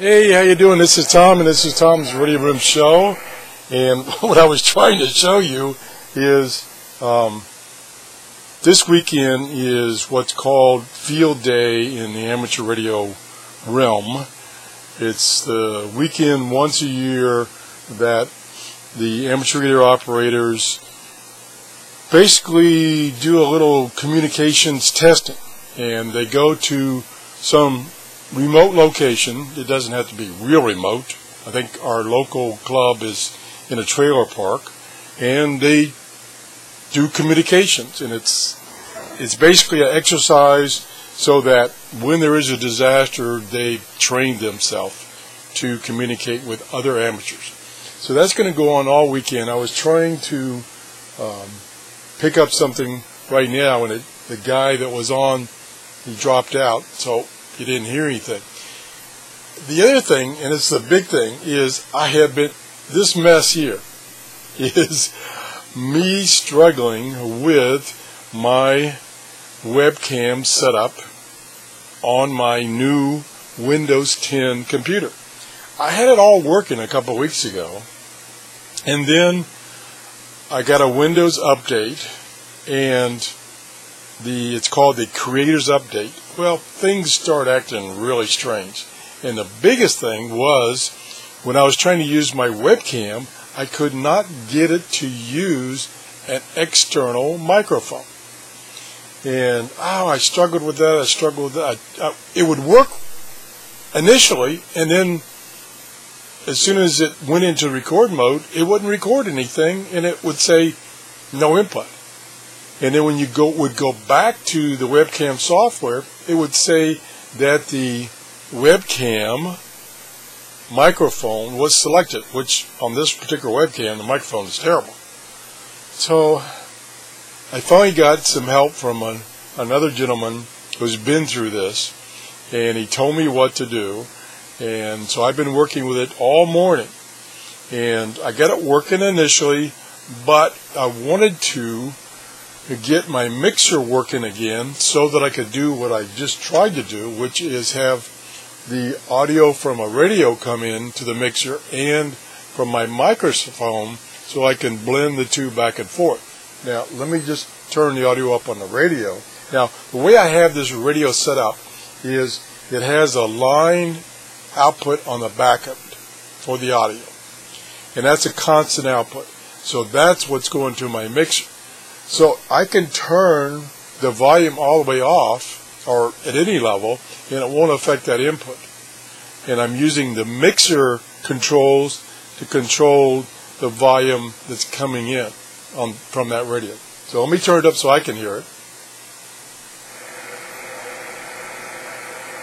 Hey, how you doing? This is Tom, and this is Tom's Radio Room Show. And what I was trying to show you is this weekend is what's called Field Day in the amateur radio realm. It's the weekend once a year that the amateur radio operators basically do a little communications testing, and they go to some remote location. It doesn't have to be real remote. I think our local club is in a trailer park, and they do communications, and it's basically an exercise so that when there is a disaster, they train themselves to communicate with other amateurs. So that's going to go on all weekend. I was trying to pick up something right now, and the guy that was on, he dropped out, so you didn't hear anything. The other thing, and it's the big thing, is this mess here is me struggling with my webcam setup on my new Windows 10 computer. I had it all working a couple weeks ago, and then I got a Windows update, and it's called the Creators Update. Well, things start acting really strange. And the biggest thing was when I was trying to use my webcam, I could not get it to use an external microphone. And I struggled with that. It would work initially, and then as soon as it went into record mode, it wouldn't record anything, and it would say no input. And then when you would go back to the webcam software, it would say that the webcam microphone was selected, which on this particular webcam, the microphone is terrible. So I finally got some help from another gentleman who's been through this, and he told me what to do. And so I've been working with it all morning. And I got it working initially, but I wanted to get my mixer working again so that I could do what I just tried to do, which is have the audio from a radio come in to the mixer and from my microphone so I can blend the two back and forth. Now, let me just turn the audio up on the radio. Now, the way I have this radio set up is it has a line output on the back of it for the audio, and that's a constant output. So that's what's going to my mixer. So I can turn the volume all the way off, or at any level, and it won't affect that input. And I'm using the mixer controls to control the volume that's coming in from that radio. So let me turn it up so I can hear it.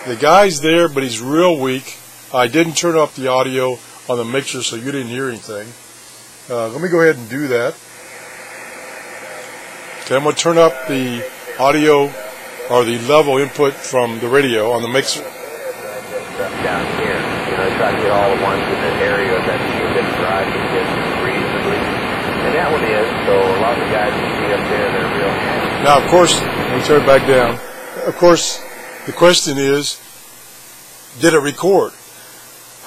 The guy's there, but he's real weak. I didn't turn up the audio on the mixer, so you didn't hear anything. Let me go ahead and do that. Okay, I'm going to turn up the audio or the level input from the radio on the mixer. Down here, try to get all the ones in that area that you can drive and get reasonably. And that one is, so a lot of the guys you see up there, they're real happy. Now, of course, let me turn it back down. Of course, the question is, did it record?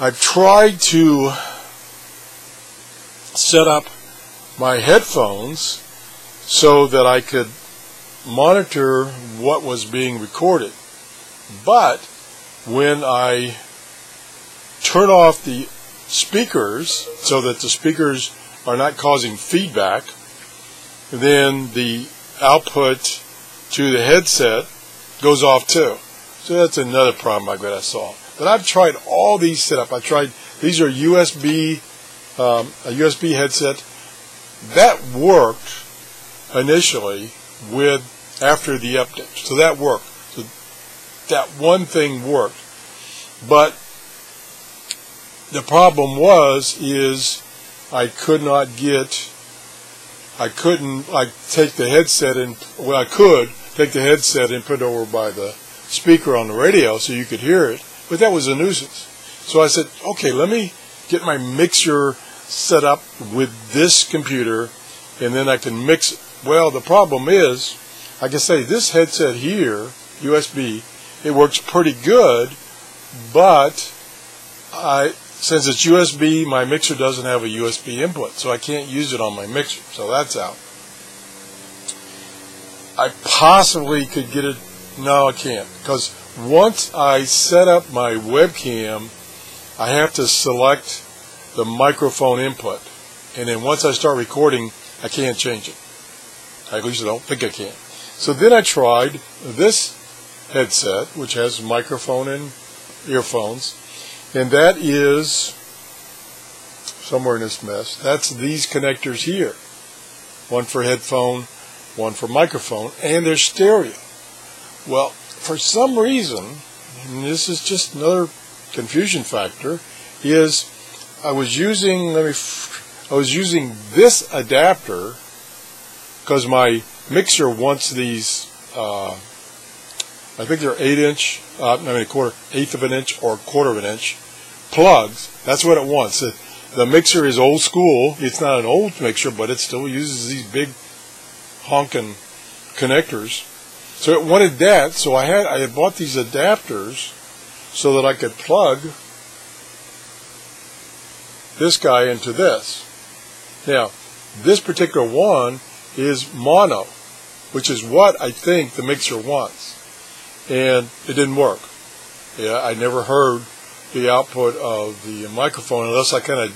I've tried to set up my headphones so that I could monitor what was being recorded. But when I turn off the speakers so that the speakers are not causing feedback, then the output to the headset goes off too. So that's another problem I've got to solve. But I've tried all these setup. These are USB, a USB headset. That worked initially after the update. So that worked. So that one thing worked. But the problem is I couldn't take the headset and, well, I could take the headset and put it over by the speaker on the radio so you could hear it, but that was a nuisance. So I said, okay, let me get my mixer set up with this computer, and then I can mix it. Well, the problem is, I can say this headset here, USB, it works pretty good, but since it's USB, my mixer doesn't have a USB input, so I can't use it on my mixer, so that's out. I possibly could get it. No, I can't, because once I set up my webcam, I have to select the microphone input, and then once I start recording, I can't change it. At least I don't think I can. So then I tried this headset, which has a microphone and earphones, and that is somewhere in this mess. That's these connectors here. One for headphone, one for microphone, and they're stereo. Well, for some reason, and this is just another confusion factor, is I was using this adapter because my mixer wants these, I think they're 8-inch, eighth of an inch or quarter of an inch plugs. That's what it wants. The mixer is old school. It's not an old mixer, but it still uses these big honking connectors. So it wanted that. So I had bought these adapters so that I could plug this guy into this. Now, this particular one is mono, which is what I think the mixer wants. And it didn't work. Yeah, I never heard the output of the microphone unless I kind of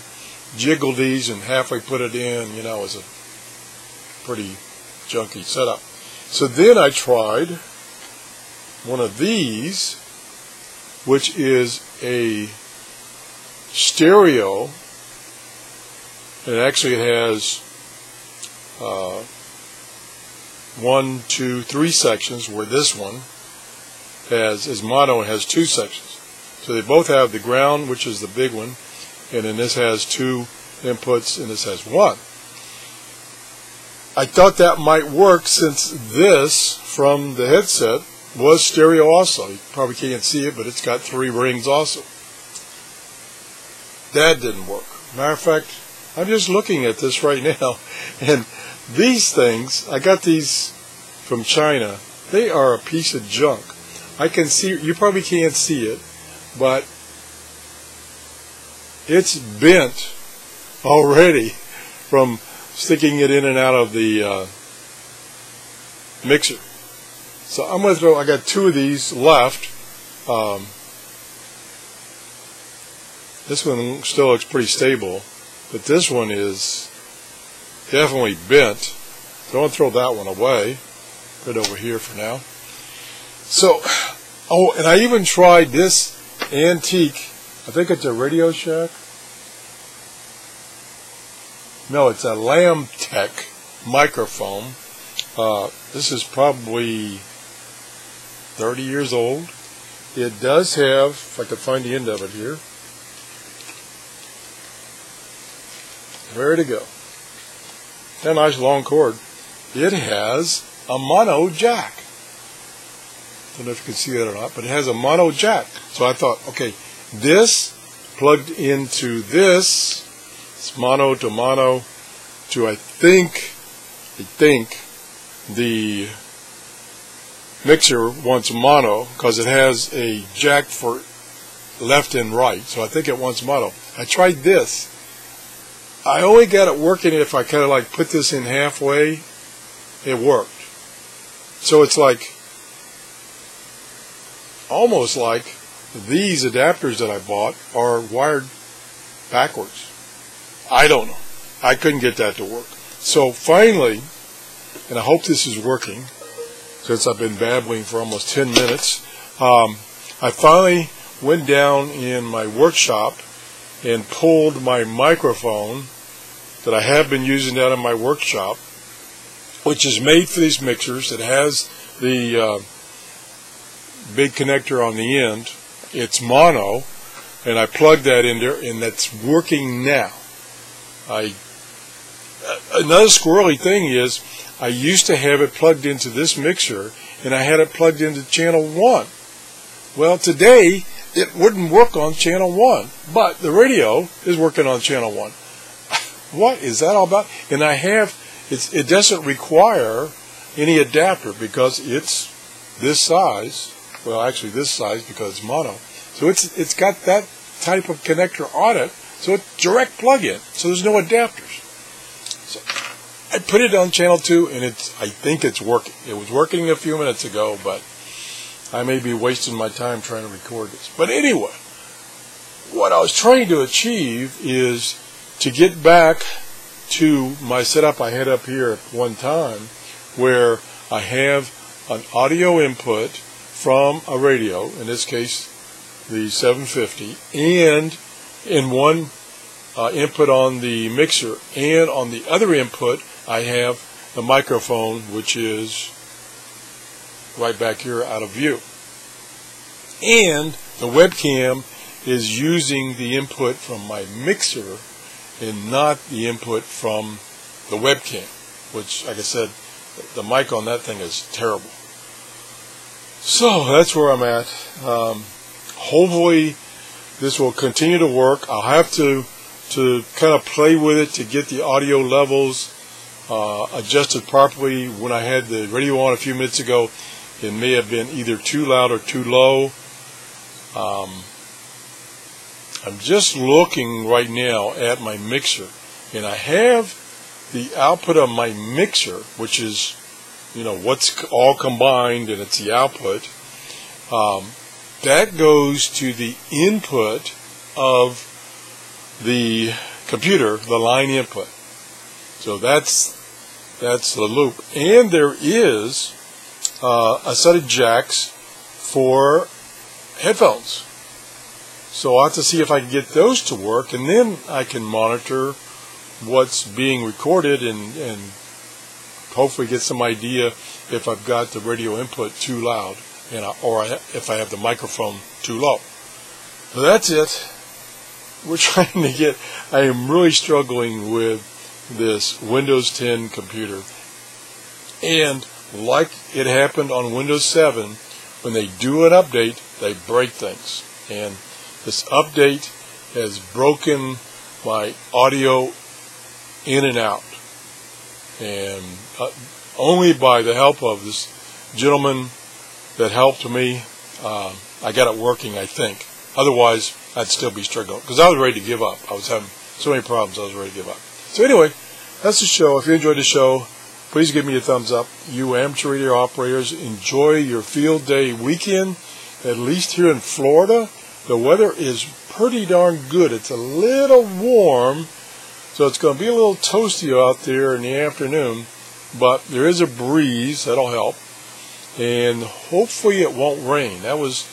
jiggled these and halfway put it in. You know, it was a pretty junky setup. So then I tried one of these, which is a stereo, and actually it has 1, 2, 3 sections, where this one is mono and has 2 sections. So they both have the ground, which is the big one, and then this has 2 inputs and this has 1. I thought that might work since this from the headset was stereo also. You probably can't see it, but it's got 3 rings also. That didn't work. Matter of fact, I'm just looking at this right now, and these things, I got these from China. They are a piece of junk. I can see, you probably can't see it, but it's bent already from sticking it in and out of the mixer. So I'm going to throw, I got 2 of these left. This one still looks pretty stable, but this one is definitely bent. So I'm going to throw that one away. Put it over here for now. So, oh, and I even tried this antique, I think it's a Radio Shack. No, it's a Lamb Tech microphone. This is probably 30 years old. It does have, if I could find the end of it here. Where'd it go? Got a nice long cord. It has a mono jack. I don't know if you can see that or not, but it has a mono jack. So I thought, okay, this plugged into this. It's mono to mono to I think the mixer wants mono because it has a jack for left and right. So I think it wants mono. I tried this. I only got it working if I kind of like put this in halfway. It worked. So it's like almost like these adapters that I bought are wired backwards. I don't know. I couldn't get that to work. So finally, and I hope this is working since I've been babbling for almost 10 minutes, I finally went down in my workshop and pulled my microphone that I have been using down in my workshop, which is made for these mixers. It has the big connector on the end. It's mono, and I plugged that in there, and that's working now. Another squirrely thing is I used to have it plugged into this mixer, and I had it plugged into channel 1. Well, today it wouldn't work on channel 1, but the radio is working on channel 1. What is that all about? And it doesn't require any adapter because it's this size. Well, actually this size because it's mono. So it's got that type of connector on it, so it's direct plug-in, so there's no adapters. So I put it on channel 2, and I think it's working. It was working a few minutes ago, but I may be wasting my time trying to record this. But anyway, what I was trying to achieve is to get back to my setup I had up here at one time, where I have an audio input from a radio, in this case the 750, and in one input on the mixer, and on the other input I have the microphone, which is right back here out of view. And the webcam is using the input from my mixer and not the input from the webcam, which, like I said, the mic on that thing is terrible. So that's where I'm at. Hopefully this will continue to work. I'll have to kind of play with it to get the audio levels adjusted properly. When I had the radio on a few minutes ago, it may have been either too loud or too low. I'm just looking right now at my mixer, and I have the output of my mixer, which is, what's all combined, and it's the output. That goes to the input of the computer, the line input. So that's the loop. And there is a set of jacks for headphones. So I'll have to see if I can get those to work, and then I can monitor what's being recorded and hopefully get some idea if I've got the radio input too loud, or if I have the microphone too low. So that's it. We're trying to get, I am really struggling with this Windows 10 computer. And like it happened on Windows 7, when they do an update, they break things. And this update has broken my audio in and out. And only by the help of this gentleman that helped me, I got it working, I think. Otherwise, I'd still be struggling, because I was ready to give up. I was having so many problems, I was ready to give up. So anyway, that's the show. If you enjoyed the show, please give me a thumbs up. You amateur radio operators, enjoy your field day weekend. At least here in Florida, the weather is pretty darn good. It's a little warm, so it's going to be a little toasty out there in the afternoon, but there is a breeze. That'll help. And hopefully it won't rain. That was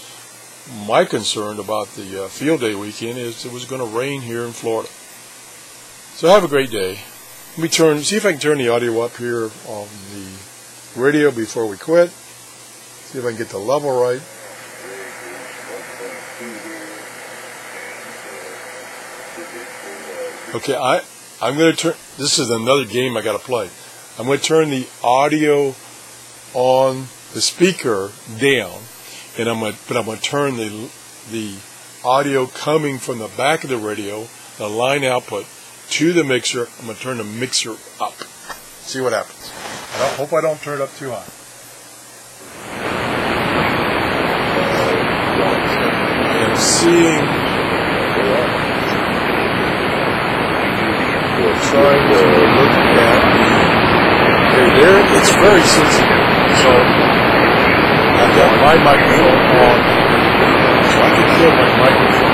my concern about the field day weekend, is it was going to rain here in Florida. So have a great day. Let me see if I can turn the audio up here on the radio before we quit. See if I can get the level right. Okay, I'm going to turn, this is another game I got to play. I'm going to turn the audio on the speaker down, and I'm going to turn the audio coming from the back of the radio, the line output, to the mixer. I'm going to turn the mixer up. See what happens. I hope I don't turn it up too high. And seeing, trying to look at, okay, there, it's very sensitive. So I've got my microphone on, so I can kill my microphone.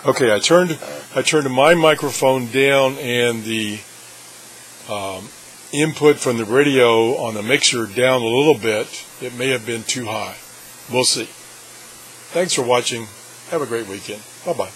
Okay, I turned my microphone down, and the input from the radio on the mixer down a little bit. It may have been too high. We'll see. Thanks for watching. Have a great weekend. Bye-bye.